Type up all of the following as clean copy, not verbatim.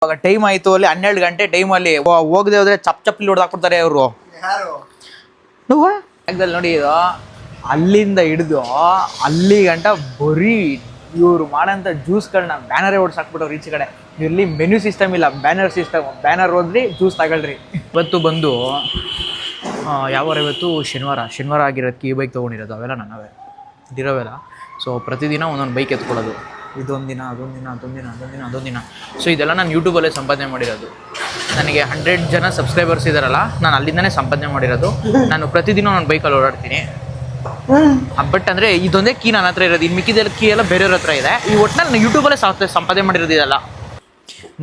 ಇವಾಗ ಟೈಮ್ ಆಯಿತು, ಅಲ್ಲಿ 12 ಗಂಟೆ ಟೈಮಲ್ಲಿ ಹೋಗದೆ ಹೋದರೆ ಚಪ್ಪಲಿ ಹೊಡೆದಾಕ್ಬಿಡ್ತಾರೆ ಅವರು. ನೋಡಿ ಇದು ಅಲ್ಲಿಂದ ಹಿಡಿದು ಅಲ್ಲಿ ಗಂಟ ಬರೀ ಇವರು ಮಾಡೋಂಥ ಜ್ಯೂಸ್ಗಳನ್ನ ಬ್ಯಾನರೇ ಓಡಿಸಾಕ್ಬಿಟ್ಟವ್ರು ಈಚೆ ಕಡೆ. ಇಲ್ಲಿ ಮೆನ್ಯೂ ಸಿಸ್ಟಮ್ ಇಲ್ಲ, ಬ್ಯಾನರ್ ಸಿಸ್ಟಮ್. ಬ್ಯಾನರ್ ಓದ್ರಿ, ಜ್ಯೂಸ್ ತಗೊಳ್ರಿ. ಇವತ್ತು ಬಂದು ಯಾವಾರ ಇವತ್ತು ಶನಿವಾರ ಆಗಿರೋದಕ್ಕೆ ಈ ಬೈಕ್ ತೊಗೊಂಡಿರೋದು ಅವೆಲ್ಲ ನಾವೇ ಇದಿರೋವೆಲ್ಲ. ಸೊ ಪ್ರತಿದಿನ ಒಂದೊಂದು ಬೈಕ್ ಎತ್ಕೊಳ್ಳೋದು, ಇದೊಂದು ದಿನ ಅದೊಂದು ದಿನ. ಸೊ ಇದೆಲ್ಲ ನಾನು ಯೂಟ್ಯೂಬಲ್ಲೇ ಸಂಪಾದನೆ ಮಾಡಿರೋದು. ನನಗೆ 100 ಜನ ಸಬ್ಸ್ಕ್ರೈಬರ್ಸ್ ಇದ್ದಾರಲ್ಲ, ನಾನು ಅಲ್ಲಿಂದನೇ ಸಂಪಾದನೆ ಮಾಡಿರೋದು. ನಾನು ಪ್ರತಿದಿನ ನಾನು ಬೈಕಲ್ಲಿ ಓಡಾಡ್ತೀನಿ. ಬಟ್ ಅಂದರೆ ಇದೊಂದೇ ಕೀ ನನ್ನ ಹತ್ರ ಇರೋದು, ಇನ್ನು ಮಿಕ್ಕಿದೆಲ್ಲ ಕೀ ಎಲ್ಲ ಬೇರೆಯವ್ರ ಹತ್ರ ಇದೆ. ಈ ಒಟ್ಟಿನಲ್ಲಿ ನಾನು ಯೂಟ್ಯೂಬಲ್ಲೇ ಸಂಪಾದನೆ ಮಾಡಿರೋದು ಇದೆಲ್ಲ.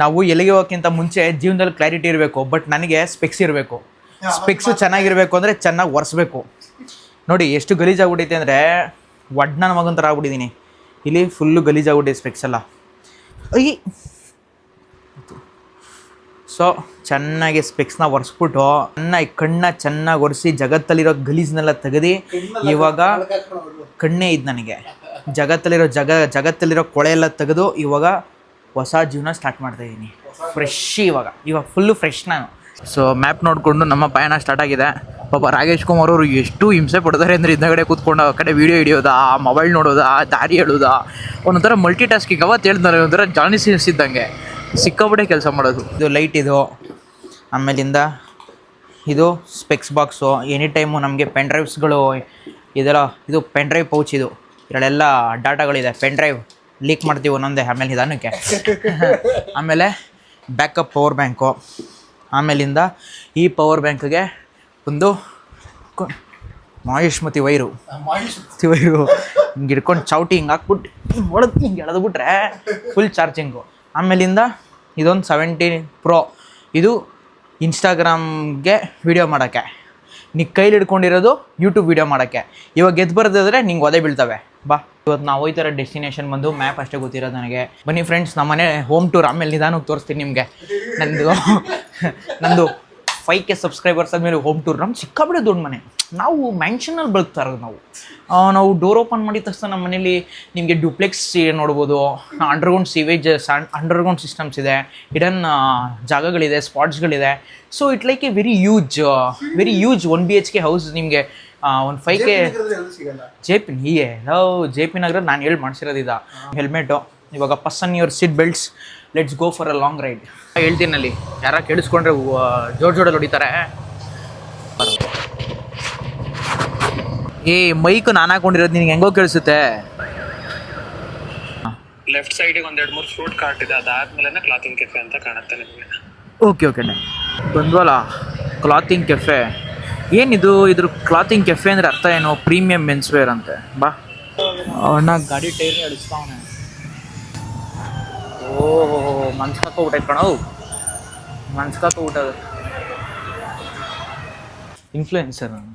ನಾವು ಎಲ್ಲಿಗೆ ಹೋಗೋಕ್ಕಿಂತ ಮುಂಚೆ ಜೀವನದಲ್ಲಿ ಕ್ಲಾರಿಟಿ ಇರಬೇಕು. ಬಟ್ ನನಗೆ ಸ್ಪೆಕ್ಸ್ ಇರಬೇಕು. ಸ್ಪೆಕ್ಸು ಚೆನ್ನಾಗಿರಬೇಕು ಅಂದರೆ ಚೆನ್ನಾಗಿ ಒರೆಸ್ಬೇಕು. ನೋಡಿ ಎಷ್ಟು ಗಲೀಜಾಗ್ಬಿಟ್ಟೈತೆ ಅಂದರೆ ನನ್ನ ಮಗನ ಥರ ಆಗ್ಬಿಟ್ಟಿದ್ದೀನಿ. ಇಲ್ಲಿ ಫುಲ್ಲು ಗಲೀಜಾಗ್ಬಿಟ್ಟಿದೆ ಸ್ಪೆಕ್ಸ್ ಎಲ್ಲ. ಸೊ ಚೆನ್ನಾಗಿ ಸ್ಪೆಕ್ಸ್ನ ಒರೆಸ್ಬಿಟ್ಟು ಚೆನ್ನಾಗಿ ಒರೆಸಿ ಜಗತ್ತಲ್ಲಿರೋ ಗಲೀಜನ್ನೆಲ್ಲ ತೆಗೆದು, ಇವಾಗ ಕಣ್ಣೇ ಇದು ನನಗೆ ಜಗತ್ತಲ್ಲಿರೋ ಕೊಳೆ ಎಲ್ಲ ತೆಗೆದು ಇವಾಗ ಹೊಸ ಜೀವನ ಸ್ಟಾರ್ಟ್ ಮಾಡ್ತಾಯಿದ್ದೀನಿ. ಇವಾಗ ಫುಲ್ಲು ಫ್ರೆಶ್ ನಾನು. ಸೊ ಮ್ಯಾಪ್ ನೋಡಿಕೊಂಡು ನಮ್ಮ ಪಯಣ ಸ್ಟಾರ್ಟ್ ಆಗಿದೆ. ಪಾಪ ರಾಕೇಶ್ ಕುಮಾರ್ ಅವರು ಎಷ್ಟು ಹಿಂಸೆ ಪಡ್ತಾರೆ ಅಂದರೆ ಹಿಂದಗಡೆ ಕೂತ್ಕೊಂಡು ಆ ಕಡೆ ವೀಡಿಯೋ ಹಿಡಿಯೋದಾ, ಮೊಬೈಲ್ ನೋಡೋದಾ, ದಾರಿ ಹೇಳೋದಾ, ಒಂದೊಂಥರ ಮಲ್ಟಿ ಟಾಸ್ಕಿಂಗ್. ಅವತ್ತು ಹೇಳ್ತಾರೆ ಒಂಥರ ಜಾನಿ ಸೀನ್ಸ್ ಇದ್ದಂಗೆ ಸಿಕ್ಕಾಬಿಟ್ಟೆ ಕೆಲಸ ಮಾಡೋದು. ಇದು ಲೈಟ್, ಇದು ಆಮೇಲಿಂದ ಇದು ಸ್ಪೆಕ್ಸ್ ಬಾಕ್ಸು. ಎನಿ ಟೈಮು ನಮಗೆ ಪೆನ್ ಡ್ರೈವ್ಸ್ಗಳು ಇದೆಲ್ಲ, ಇದು ಪೆನ್ ಡ್ರೈವ್ ಪೌಚ್. ಇದು ಇದರಲ್ಲೆಲ್ಲ ಡಾಟಾಗಳಿದೆ. ಪೆನ್ ಡ್ರೈವ್ ಲೀಕ್ ಮಾಡ್ತೀವಿ ಒಂದೊಂದೇ. ಆಮೇಲೆ ನಿಧಾನಕ್ಕೆ ಆಮೇಲೆ ಬ್ಯಾಕಪ್ ಪವರ್ ಬ್ಯಾಂಕು. ಆಮೇಲಿಂದ ಈ ಪವರ್ ಬ್ಯಾಂಕ್ಗೆ ಒಂದು ಮಾಯುಷ್ಮತಿ ವೈರು ಹಿಂಗೆ ಹಿಡ್ಕೊಂಡು ಚೌಟಿ ಹಿಂಗೆ ಹಾಕ್ಬಿಟ್ಟು ಹಿಂಗೆ ಎಳೆದ್ಬಿಟ್ರೆ ಫುಲ್ ಚಾರ್ಜಿಂಗು. ಆಮೇಲಿಂದ ಇದೊಂದು 17 Pro. ಇದು ಇನ್ಸ್ಟಾಗ್ರಾಮ್ಗೆ ವೀಡಿಯೋ ಮಾಡೋಕ್ಕೆ. ನೀ ಕೈಲಿ ಹಿಡ್ಕೊಂಡಿರೋದು ಯೂಟ್ಯೂಬ್ ವೀಡಿಯೋ ಮಾಡೋಕ್ಕೆ. ಇವಾಗ ಗೆದ್ದು ಬರೋದಾದರೆ ನಿಂಗೆ ಒದೆ ಬೀಳ್ತವೆ. ಬಾ, ಇವತ್ತು ನಾವು ಹೋಗ್ತಾರ ಡೆಸ್ಟಿನೇಷನ್ ಬಂದು ಮ್ಯಾಪ್ ಅಷ್ಟೇ ಗೊತ್ತಿರೋದು ನನಗೆ. ಬನ್ನಿ ಫ್ರೆಂಡ್ಸ್, ನಮ್ಮನೆ ಹೋಮ್ ಟೂರ್ ಆಮೇಲೆ ನಿಧಾನಕ್ಕೆ ತೋರಿಸ್ತೀನಿ ನಿಮಗೆ. ನಂದು 5K ಸಬ್ಸ್ಕ್ರೈಬರ್ಸ್ ಆದಮೇಲೆ ಹೋಮ್ ಟೂರ್. ನಮ್ಗೆ ಸಿಕ್ಕಾಬಿಡೋ ದೊಡ್ಡ ಮನೆ. ನಾವು ಮ್ಯಾನ್ಷನಲ್ಲಿ ಬದುಕ್ತಾ ಇರೋದು. ನಾವು ಡೋರ್ ಓಪನ್ ಮಾಡಿದ ತಕ್ಷಣ ನಮ್ಮ ಮನೇಲಿ ನಿಮಗೆ ಡ್ಯೂಪ್ಲೆಕ್ಸ್ ನೋಡ್ಬೋದು. ಅಂಡರ್ಗ್ರೌಂಡ್ ಸೀವೇಜ್, ಅಂಡರ್ಗ್ರೌಂಡ್ ಸಿಸ್ಟಮ್ಸ್ ಇದೆ, ಹಿಡನ್ ಜಾಗಗಳಿದೆ, ಸ್ಪಾಟ್ಸ್ಗಳಿದೆ. So it like a very huge 1 BHK house. ನಿಮಗೆ ಒಂದು 5K ಜೆ ಪಿ ನಗರ ನಾನು ಹೇಳಿ ಮಾಡಿಸಿರೋದಿದ್ದ. ಹೆಲ್ಮೆಟು ಇವಾಗ fasten your seat belts, let's go for a long ride. ಹೇಳ್ತೀನಲ್ಲಿ ಯಾರ ಕೇಳಿಸ್ಕೊಂಡ್ರೆ ಜೋಡಲ್ಲಿ ಹೊಡಿತಾರೆ. ಈ ಮೈಕ್ ನಾನು ಹಾಕೊಂಡಿರೋದು ನಿನಗೆ ಹೆಂಗೋ ಕೇಳಿಸುತ್ತೆ. ಲೆಫ್ಟ್ ಸೈಡಿಗೆ 1-2-3 ಫ್ರೂಟ್ ಕಾರ್ಟ್ ಇದೆ. ಅದಾದ್ಮೇಲೆ ಕ್ಲಾತಿಂಗ್ ಕೆಫೆ ಅಂತ ಕಾಣುತ್ತೆ ನಿಮಗೆ. ಓಕೆ ಬಂದ್ವಲ್ಲ ಕ್ಲಾತಿಂಗ್ ಕೆಫೆ. ಏನಿದು? ಇದ್ರ ಕ್ಲಾತಿಂಗ್ ಕೆಫೆ ಅಂದರೆ ಅರ್ಥ ಏನು? ಪ್ರೀಮಿಯಂ ಮೆನ್ಸ್ವೇರ್ ಅಂತೆ. ಬಾ ಅಣ್ಣ ಗಾಡಿ ಟೈರ್ ಅಡಿಸ್ತಾವನೆ. ಓಹೋ ಮನ್ಸ್ಕಾಕೋಬಿಟ್ಟೈತೆ ಕಣೋ, ಮನ್ಸ್ಕಾಕೋಬಿಟ್ಟದು. ಇನ್ಫ್ಲುಯೆನ್ಸರ್ ನಾನು.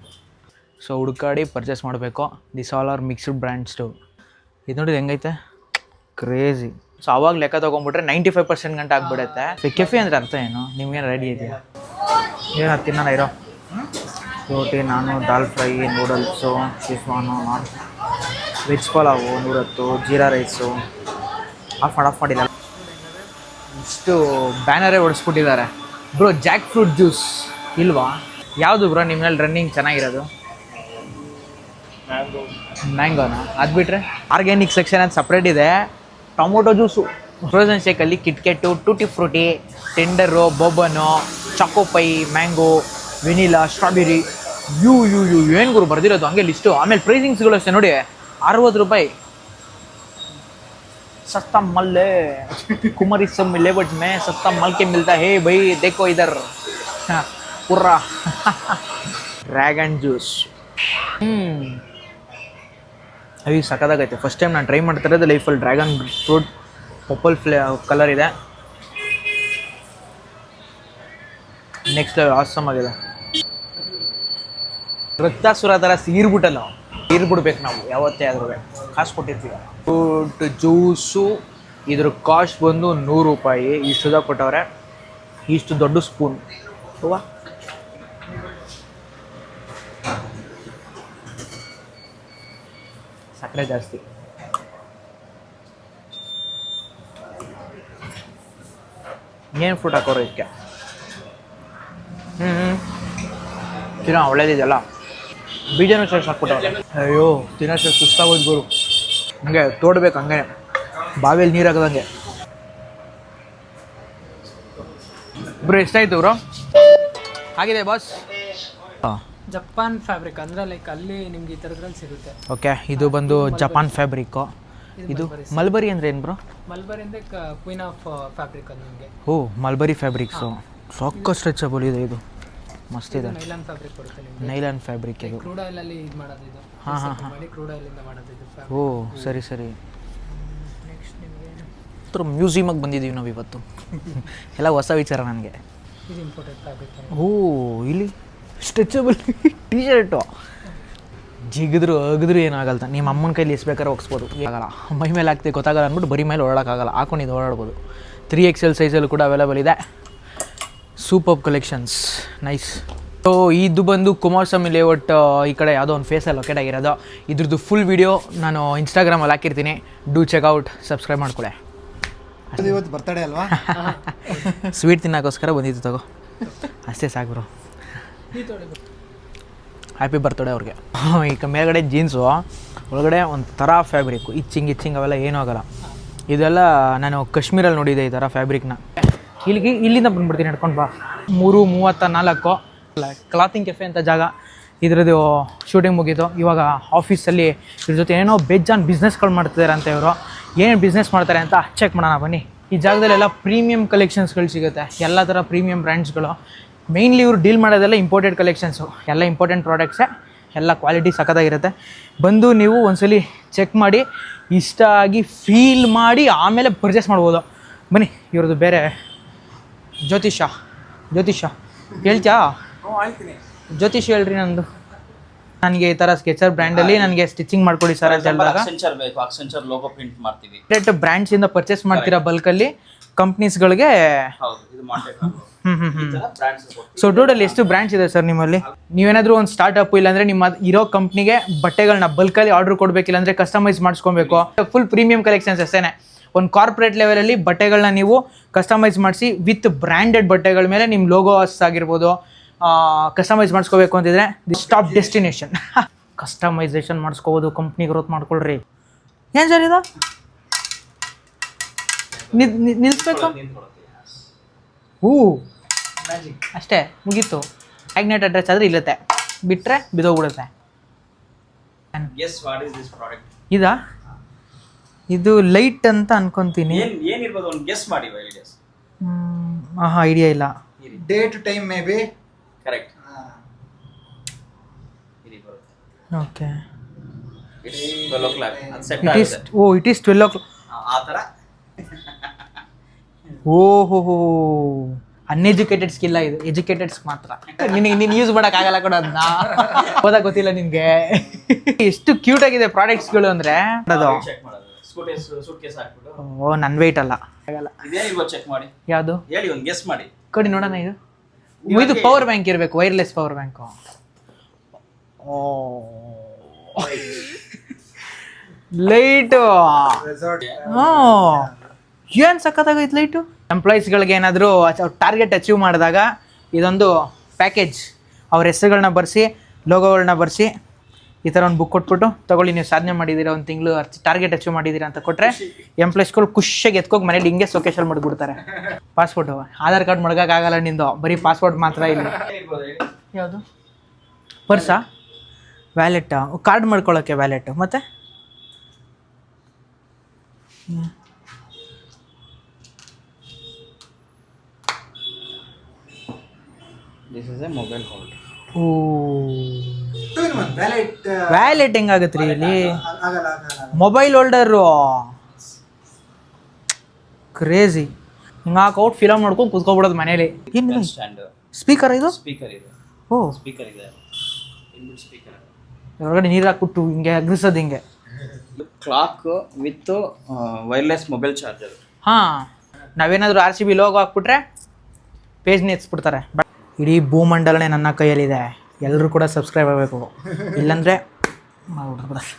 ಸೊ ಹುಡುಕಾಡಿ ಪರ್ಚೇಸ್ ಮಾಡಬೇಕು. This all are mixed brands. ಇದು ನೋಡಿ ಹೆಂಗೈತೆ, ಕ್ರೇಜಿ. ಸೊ ಅವಾಗ ಲೆಕ್ಕ ತೊಗೊಂಡ್ಬಿಟ್ರೆ 95% ಗಂಟೆ ಆಗಿಬಿಡುತ್ತೆ. ಕೆಫೆ ಅಂದರೆ ಅರ್ಥ ಏನು? ನಿಮ್ಗೇನು ರೆಡಿ ಇದೆಯಾ? ಏನು ತಿನ್ನೋಣ ಇರೋ? ರೋಟಿ, ನಾನು ದಾಲ್ ಫ್ರೈ, ನೂಡಲ್ಸು, ಶಿಫಾನು, veg pulao 110, jeera rice. Off ಮಾಡಿಲ್ಲ. ಇಷ್ಟು ಬ್ಯಾನರೇ ಹೊಡಿಸ್ಬಿಟ್ಟಿದ್ದಾರೆ. ಬ್ರೋ ಜಾಕ್ ಫ್ರೂಟ್ ಜ್ಯೂಸ್ ಇಲ್ವಾ? ಯಾವುದು ಬ್ರೋ ನಿಮ್ಮಲ್ಲಿ ರನ್ನಿಂಗ್ ಚೆನ್ನಾಗಿರೋದು? ಮ್ಯಾಂಗೋನಾ? ಅದು ಬಿಟ್ಟರೆ ಆರ್ಗ್ಯಾನಿಕ್ ಸೆಕ್ಷನ್ ಅಂತ ಸಪ್ರೇಟ್ ಇದೆ. ಟೊಮೊಟೊ ಜ್ಯೂಸು, ಫ್ರೋಝನ್ ಶೇಕಲ್ಲಿ ಕಿಟ್ಕೆಟ್ಟು, ಟೂಟಿ ಫ್ರೂಟಿ, ಟೆಂಡರು, ಬೋಬನು, ಚಾಕೋಪೈ, ಮ್ಯಾಂಗೋ, ವೆನಿಲಾ, ಸ್ಟ್ರಾಬೆರಿ. ಏನು ಗುರು ಬರ್ದಿರೋದು ಹಂಗೆ ಲಿಸ್ಟು. ಆಮೇಲೆ ಪ್ರೈಸಿಂಗ್ಸ್ಗಳು ಅಷ್ಟೇ ನೋಡಿ, 60 ರೂಪಾಯಿ. सस्ता मल है कुमारी सब मिले बट मैं सस्ता मल के मिलता है भाई. देखो इधर पूरा ड्रैगन ಜ್ಯೂಸ್. ಅಯ್ಯೋ ಸಕ್ಕತ್ತಾಗೈತೆ. ಫಸ್ಟ್ ಟೈಮ್ ನಾನು ಟ್ರೈ ಮಾಡ್ತಾ ಇರೋದು ಲೈಫಲ್ಲಿ. ಡ್ರ್ಯಾಗನ್ ಫ್ರೂಟ್ ಪರ್ಪಲ್ ಕಲರ್ ಇದೆ. ನೆಕ್ಸ್ಟ್ ಲೆವೆಲ್ ಆಸಮ್ ಆಗಿದೆ. ರಕ್ತಾಸುರ ಥರ ಸೀರ್ಬಿಡ್ಬೇಕು ನಾವು ಯಾವತ್ತೇ ಆದ್ರೂ. ಕಾಸು ಕೊಟ್ಟಿರ್ತೀವಿ. ಫ್ರೂಟ್ ಜ್ಯೂಸು ಇದ್ರ ಕಾಸ್ಟ್ ಬಂದು 100 ರೂಪಾಯಿ. ಇಷ್ಟುದ ಕೊಟ್ಟವ್ರೆ, ಇಷ್ಟು ದೊಡ್ಡ ಸ್ಪೂನ್. ಹೂವಾ ಸಕ್ಕರೆ ಜಾಸ್ತಿ. ಏನು ಫ್ರೂಟ್ ಹಾಕೋರು ಇದಕ್ಕೆ? ತಿನ್ನೋ ಒಳ್ಳೇದಿದೆಯಲ್ಲ, ಬೀಜನೂ ಸೇರಿಸಿ ಹಾಕ್ಬಿಟ್ಟವ್ರೆ. ಅಯ್ಯೋ ತಿನ್ನೋಷ್ಟು ಸುಸ್ತಾಗೋದು ಗುರು. ಹಂಗೆ ತೋಡ್ಬೇಕು, ಹಂಗೆ ಬಾವಿಯಲ್ಲಿ ನೀರು ಹಾಕೋದಂಗೆ. ಬ್ರೋ ಎಷ್ಟಾಯ್ತು ಬ್ರೋ? ಆಗಿದೆ ಬಾಸ್. ಜಪಾನ್ ಫ್ಯಾಬ್ರಿಕ್ ಅಂದರೆ ಲೈಕ್ ಅಲ್ಲಿ ನಿಮ್ಗೆ ಈ ಥರದ್ರಲ್ಲಿ ಸಿಗುತ್ತೆ. ಓಕೆ, ಇದು ಬಂದು ಜಪಾನ್ ಫ್ಯಾಬ್ರಿಕ್ಕು. ಇದು ಮಲ್ಬರಿ ಅಂದರೆ ಏನು ಬ್ರೋ? ಮಲ್ಬರಿ ಅಂದರೆ ಕ್ವೀನ್ ಆಫ್ ಫ್ಯಾಬ್ರಿಕ್ ಅದು ನಿಮಗೆ. ಓ ಮಲ್ಬರಿ ಫ್ಯಾಬ್ರಿಕ್ಸು ಸಾಕು ಸ್ಟ್ರೆಚಬಲ್ ಇದೆ. ಇದು ಮಸ್ತಿದೆ. ನೈಲಾನ್ ಫ್ಯಾಬ್ರಿಕ್ ಬರುತ್ತೆ ನಿಮಗೆ. ನೈಲಾನ್ ಫ್ಯಾಬ್ರಿಕ್ ಇದು. ಕ್ರೂಡ್ ಆಯಿಲಲ್ಲಿ ಇದು ಮಾಡೋದು ಇದು. ಮಾಡಿ ಕ್ರೂಡ್ ಆಯಿಲಿಂದ ಮಾಡೋದು ಇದು. ಓ ಸರಿ ಸರಿ. ನೆಕ್ಸ್ಟ್ ನಿಮಗೆ ಥರ ಮ್ಯೂಸಿಯಮಿಗೆ ಬಂದಿದ್ದೀವಿ ನಾವು ಇವತ್ತು. ಎಲ್ಲ ಹೊಸ ವಿಚಾರ ನನಗೆ. ಇದು ಇಂಪೋರ್ಟೆಡ್ ಫ್ಯಾಬ್ರಿಕ್. ಓ ಇಲ್ಲಿ ಸ್ಟ್ರೆಚಬಲ್ ಟೀ ಶರ್ಟು. ಜಿಗಿದ್ರು ಅಗಿದ್ರು ಏನಾಗಲ್ಲ. ನಿಮ್ಮ ಅಮ್ಮನ ಕೈಲಿ ಎಸ್ಬೇಕಾದ್ರೆ ಒಗ್ಸ್ಬೋದು, ಆಗಲ್ಲ. ಮೈ ಮೇಲೆ ಹಾಕ್ತಿ ಗೊತ್ತಾಗಲ್ಲ ಅಂದ್ಬಿಟ್ಟು ಬರೀ ಮೇಲೆ ಓಡಾಡೋಕ್ಕಾಗಲ್ಲ. ಹಾಕೊಂಡಿದ್ದು ಓಡಾಡ್ಬೋದು. 3XL ಸೈಜಲ್ಲೂ ಕೂಡ ಅವೈಲೇಬಲ್ ಇದೆ. Super collections, nice. ಸೊ ಇದು ಬಂದು ಕುಮಾರಸ್ವಾಮಿ ಲೇಔಟ್ ಈ ಕಡೆ ಯಾವುದೋ ಒಂದು ಫೇಸಲ್ಲಿ ಲೊಕೇಟ್ ಆಗಿರೋದು. ಇದ್ರದ್ದು ಫುಲ್ ವೀಡಿಯೋ ನಾನು ಇನ್ಸ್ಟಾಗ್ರಾಮಲ್ಲಿ ಹಾಕಿರ್ತೀನಿ. ಡೂ ಚೆಕ್ಔಟ್, ಸಬ್ಸ್ಕ್ರೈಬ್ ಮಾಡ್ಕೊಳ್ಳಿ. ಇವತ್ತು ಬರ್ತಡೇ ಅಲ್ವಾ? ಸ್ವೀಟ್ ತಿನ್ನೋಕ್ಕೋಸ್ಕರ ಬಂದಿದ್ದು ತಗೋ, ಅಷ್ಟೇ ಸಾಕು ಬ್ರೋ. ಹ್ಯಾಪಿ ಬರ್ತಡೇ ಅವ್ರಿಗೆ. ಈಗ ಮೇಲ್ಗಡೆ ಜೀನ್ಸು, ಒಳಗಡೆ ಒಂದು ಥರ ಫ್ಯಾಬ್ರಿಕ್ಕು, ಇಚ್ಚಿಂಗ್ ಅವೆಲ್ಲ ಏನೂ ಆಗೋಲ್ಲ. ಇದೆಲ್ಲ ನಾನು ಕಾಶ್ಮೀರಲ್ಲಿ ನೋಡಿದ್ದೆ ಈ ಥರ ಫ್ಯಾಬ್ರಿಕ್ನ. ಇಲ್ಲಿಂದ ಬಂದ್ಬಿಡ್ತೀನಿ ನಡ್ಕೊಂಡು ಬಾ. 3:34 ಕ್ಲಾತಿಂಗ್ ಕೆಫೆ ಅಂತ ಜಾಗ. ಇದ್ರದ್ದು ಶೂಟಿಂಗ್ ಮುಗೀತು. ಇವಾಗ ಆಫೀಸಲ್ಲಿ ಇದ್ರ ಜೊತೆ ಏನೋ ಬೇಜಾನ್ ಬಿಸ್ನೆಸ್ಗಳು ಮಾಡ್ತಿದ್ದಾರೆ ಅಂತ ಇವರು. ಏನು ಬಿಸ್ನೆಸ್ ಮಾಡ್ತಾರೆ ಅಂತ ಚೆಕ್ ಮಾಡೋಣ ಬನ್ನಿ. ಈ ಜಾಗದಲ್ಲೆಲ್ಲ ಪ್ರೀಮಿಯಂ ಕಲೆಕ್ಷನ್ಸ್ಗಳು ಸಿಗುತ್ತೆ, ಎಲ್ಲ ಥರ ಪ್ರೀಮಿಯಂ ಬ್ರ್ಯಾಂಡ್ಸ್ಗಳು. ಮೇಯ್ನ್ಲಿ ಇವರು ಡೀಲ್ ಮಾಡೋದೆಲ್ಲ ಇಂಪೋರ್ಟೆಡ್ ಕಲೆಕ್ಷನ್ಸು, ಎಲ್ಲ ಇಂಪಾರ್ಟೆಂಟ್ ಪ್ರಾಡಕ್ಟ್ಸೇ, ಎಲ್ಲ ಕ್ವಾಲಿಟಿ ಸಖತ್ತಾಗಿರುತ್ತೆ. ಬಂದು ನೀವು ಒಂದ್ಸಲಿ ಚೆಕ್ ಮಾಡಿ, ಇಷ್ಟ ಆಗಿ ಫೀಲ್ ಮಾಡಿ ಆಮೇಲೆ ಪರ್ಚೇಸ್ ಮಾಡ್ಬೋದು. ಬನ್ನಿ. ಇವ್ರದ್ದು ಬೇರೆ ಜ್ಯೋತಿಷ ಹೇಳ್ತ್ಯಾ? ಜ್ಯೋತಿಷ್ ಹೇಳ್ರಿ. ನಂದು ನನಗೆ ಈ ಥರ ಸ್ಕೆಚರ್ ಬ್ರ್ಯಾಂಡಲ್ಲಿ ನನಗೆ ಸ್ಟಿಚಿಂಗ್ ಮಾಡ್ಕೊಡಿ ಸರ್ ಅಂತ ಹೇಳಿದಾಗ ಅಕ್ಸೆಂಚರ್ ಲೋಗೋ ಪ್ರಿಂಟ್ ಮಾಡ್ತೀವಿ. ಡೈರೆಕ್ಟ್ ಬ್ರ್ಯಾಂಡ್ಸಿಂದ ಪರ್ಚೇಸ್ ಮಾಡ್ತೀರಾ ಬಲ್ಕಲ್ಲಿ ಕಂಪ್ನೀಸ್ಗಳಿಗೆ? ಸೊ ಟೋಟಲ್ ಎಷ್ಟು ಬ್ರ್ಯಾಂಡ್ಸ್ ಇದೆ ಸರ್ ನಿಮ್ಮಲ್ಲಿ? ನೀವೇನಾದರೂ ಒಂದು ಸ್ಟಾರ್ಟಪ್ ಇಲ್ಲಾಂದರೆ ನಿಮ್ಮ ಇರೋ ಕಂಪ್ನಿಗೆ ಬಟ್ಟೆಗಳನ್ನ ಬಲ್ಕಲ್ಲಿ ಆರ್ಡರ್ ಕೊಡಬೇಕಿಲ್ಲ ಅಂದರೆ ಕಸ್ಟಮೈಸ್ ಮಾಡಿಸ್ಕೊಬೇಕು. ಫುಲ್ ಪ್ರೀಮಿಯಂ ಕಲೆಕ್ಷನ್ಸ್ ಅಷ್ಟೇ. ಒಂದು ಕಾರ್ಪೊರೇಟ್ ಲೆವೆಲಲ್ಲಿ ಬಟ್ಟೆಗಳನ್ನ ನೀವು ಕಸ್ಟಮೈಸ್ ಮಾಡಿಸಿ ವಿತ್ ಬ್ರ್ಯಾಂಡೆಡ್ ಬಟ್ಟೆಗಳ ಮೇಲೆ ನಿಮ್ಮ ಲೋಗೋಸ್ ಆಗಿರ್ಬೋದು ಕಸ್ಟಮೈಸ್ ಮಾಡಿಸ್ಕೋಬೇಕು ಅಂತಿದ್ರೆ ದಿ ಟಾಪ್ ಡೆಸ್ಟಿನೇಷನ್. ಕಸ್ಟಮೈಸೇಷನ್ ಮಾಡಿಸ್ಕೋಬೋದು, ಕಂಪ್ನಿ ಗ್ರೋತ್ ಮಾಡ್ಕೊಳ್ರಿ. ಏನು ಸರ್ ಇದು? ನಿಲ್ಲಿಸ್ಬೇಕು? ಅಷ್ಟೇ ಮುಗೀತು. ಮ್ಯಾಗ್ನೆಟ್ ಅಡ್ರೆಸ್ ಆದರೆ ಇಲ್ಲತ್ತೆ, ಬಿಟ್ಟರೆ ಬಿದೋಗ್ಬಿಡುತ್ತೆ. ಇದಾ? ಇದು ಲೈಟ್ ಅಂತ ಅನ್ಕೊಂತೀನಿ. ಏನಿರ್ಬೋದು ಒಂದು ಗೆಸ್ ಮಾಡಿ. ಐಡಿಯಾ ಇಲ್ಲ. Day to time may be correct. Okay. It's 12 o'clock. ಅದು ಸೆಟ್ ಇಟ್ ಈಸ್. ಆಗುತ್ತೆ. Oh it is 12 o'clock. ಆ ಥರ. ಓಹೋ, ಅನ್ಎಜುಕೇಟೆಡ್ ಸ್ಕಿಲ್ಲ ಇದು, ಎಜುಕೇಟೆಡ್ಸ್ ಮಾತ್ರ. ನೀನು ಯೂಸ್ ಮಾಡೋಕ್ಕಾಗಲ್ಲ ಕೂಡ ಅದನ್ನ. ಓದಕ್ಕೆ ಗೊತ್ತಿಲ್ಲ ನಿನಗೆ. ಎಷ್ಟು ಕ್ಯೂಟ್ ಆಗಿದೆ ಪ್ರಾಡಕ್ಟ್ಸ್ಗಳು ಅಂದರೆ ಅದು. ಚೆಕ್ ಮಾಡೋದು. ಸೂಟ್ ಕೇಸ್ ಹಾಕ್ಬಿಟ್ಟು. ಓ ನನ್ನ ವೆಯ್ಟ್ ಅಲ್ಲ, ಆಗಲ್ಲ. ಇದೇನಿರ್ಬೋದು ಚೆಕ್ ಮಾಡಿ. ಯಾವುದು ಹೇಳಿ, ಒಂದು ಗೆಸ್ ಮಾಡಿ. ಕೊಡಿ ನೋಡೋಣ. ಇದು ಪವರ್ ಬ್ಯಾಂಕ್ ಇರಬೇಕು, ವೈರ್ಲೆಸ್ ಪವರ್ ಬ್ಯಾಂಕು. ಓ ಲೈಟು. ಏನು ಸಖತ್ತಾಗೈತೆ ಲೈಟು. ಎಂಪ್ಲಾಯೀಸ್ಗಳಿಗೆ ಏನಾದರೂ ಟಾರ್ಗೆಟ್ ಅಚೀವ್ ಮಾಡಿದಾಗ ಇದೊಂದು ಪ್ಯಾಕೇಜ್, ಅವ್ರ ಹೆಸರುಗಳನ್ನ ಬರೆಸಿ ಲೋಗೋಗಳನ್ನ ಬರೆಸಿ ಈ ಥರ ಒಂದು ಬುಕ್ ಕೊಟ್ಬಿಟ್ಟು ತಗೊಳ್ಳಿ, ನೀವು ಸಾಧನೆ ಮಾಡಿದ್ದೀರಾ, ಒಂದು ತಿಂಗಳು ಟಾರ್ಗೆಟ್ ಅಚೀವ್ ಮಾಡಿದ್ದೀರಾ ಅಂತ ಕೊಟ್ಟರೆ ಎಂಪ್ಲಾಯೀಸ್ಗಳು ಖುಷಿಯಾಗಿ ಎತ್ಕೋಗಿ ಮನೇಲಿ ಹಿಂಗೆ ಸೊಕೇಶನ್ ಮಾಡಿಬಿಡ್ತಾರೆ. ಪಾಸ್ಪೋರ್ಟು, ಆಧಾರ್ ಕಾರ್ಡ್ ಮಡ್ಗೋಕ್ಕಾಗಲ್ಲ ನಿಂದು, ಬರೀ ಪಾಸ್ಪೋರ್ಟ್ ಮಾತ್ರ ಇಲ್ಲಿ. ಯಾವುದು? ಪರ್ಸಾ? ವ್ಯಾಲೆಟಾ? ಕಾರ್ಡ್ ಮಾಡ್ಕೊಳ್ಳೋಕ್ಕೆ ವ್ಯಾಲೆಟು. ಮತ್ತು this is a mobile holder. ಓ ವ್ಯಾಲೆಟ್ ಹೆಂಗಾಗತ್ತೆ ರೀ ಇಲ್ಲಿ? Mobile holder crazy. ಹಿಂಗೆ ಹಾಕೌಟ್ ಫಿಲಮ್ ನೋಡ್ಕೊಂಡು ಕೂತ್ಕೊಬಿಡೋದು ಮನೇಲಿ. ಏನು ಸ್ಪೀಕರ್ ಇದು? ಸ್ಪೀಕರ್ ಇದೆ. ಓ ಸ್ಪೀಕರ್ ಇದೆ, ಇನ್ಬಿಲ್ಟ್ ಸ್ಪೀಕರ್. ಹೊರಗಡೆ ನೀರು ಹಾಕ್ಬಿಟ್ಟು ಹಿಂಗೆ ಅಗ್ರಿಸೋದು ಹಿಂಗೆ. Clock with wireless mobile charger. ಹಾಂ, ನಾವೇನಾದರೂ RCB ಲೋಗೋ ಹಾಕ್ಬಿಟ್ರೆ ಪೇಜ್ನ ಎತ್ಸ್ಬಿಡ್ತಾರೆ. ಬಟ್ ಇಡೀ ಭೂಮಂಡಲನೇ ನನ್ನ ಕೈಯಲ್ಲಿದೆ. ಎಲ್ಲರೂ ಕೂಡ ಸಬ್ಸ್ಕ್ರೈಬ್ ಆಗಬೇಕು, ಇಲ್ಲಾಂದರೆ ಮಾಡ್ಬಿಡ್ತಾರೆ.